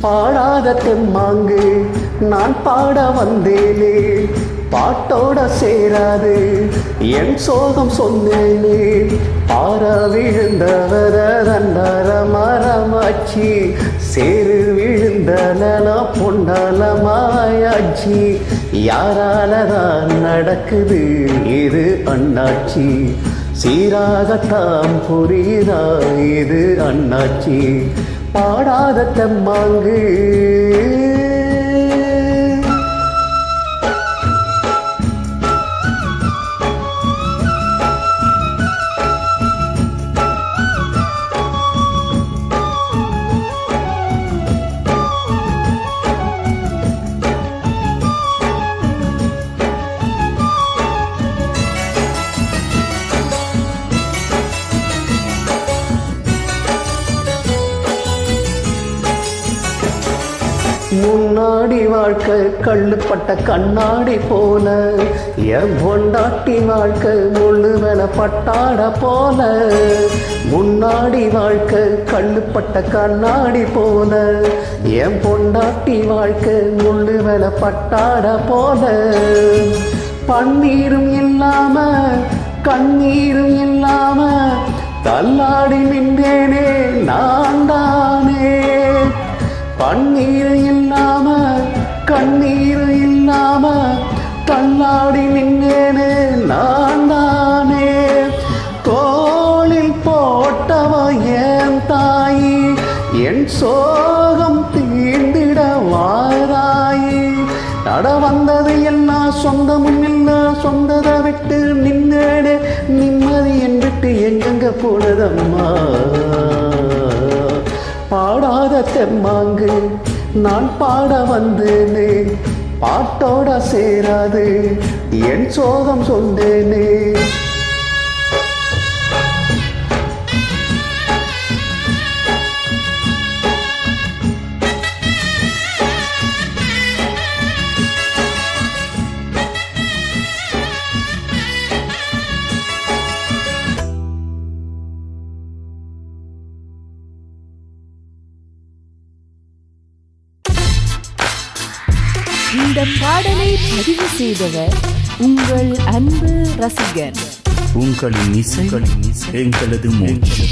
பாடாத தெம்மாங்கு நான் பாட வந்தேனே, பாட்டோட சேராது என் சோகம் சொன்னேனே. பார விழுந்தவர தண்டர மரமாச்சி, சேரு விழுந்த நல பொண்டலமாயாச்சி. யாராலதான் நடக்குது இது அண்ணாச்சி, சீராகத்தான் புரியுதா இது அண்ணாச்சி. பாடாத தெம்மாங்கு முன்னாடி வாழ்க்கை கள்ளுப்பட்ட கண்ணாடி போல, என் பொண்டாட்டி வாழ்க்கை முள்ளு மேல பட்டாட போல. முன்னாடி வாழ்க்கை கள்ளுப்பட்ட கண்ணாடி போல, என் பொண்டாட்டி வாழ்க்கை முள்ளு மேல பட்டாட போல. பன்னீரும் இல்லாம கண்ணீரும் இல்லாம தள்ளாடி நின்றேனே நான் தானே. பன்னீர் இல்லாம கண்ணீர் இல்லாம தள்ளாடி நின்னேனே நான் தானே. தோளில் போட்டவ என் தாயி, என் சோகம் தீண்டிட வாராயி. நட வந்தது எல்லாம் சொந்தமும் இல்ல, சொந்ததை விட்டு நின்னேனே. நிம்மதி என்றிட்டு எங்கெங்க போனதம்மா. பாடாத தெம்மாங்கு நான் பாட வந்தேனே, பாட்டோட சேராது என் சோகம் சொன்னேனே. இந்த பாடலை பதிவு செய்தவர் உங்கள் அன்பு ரசிகன். உங்களின் இசை எங்களது மூச்சு.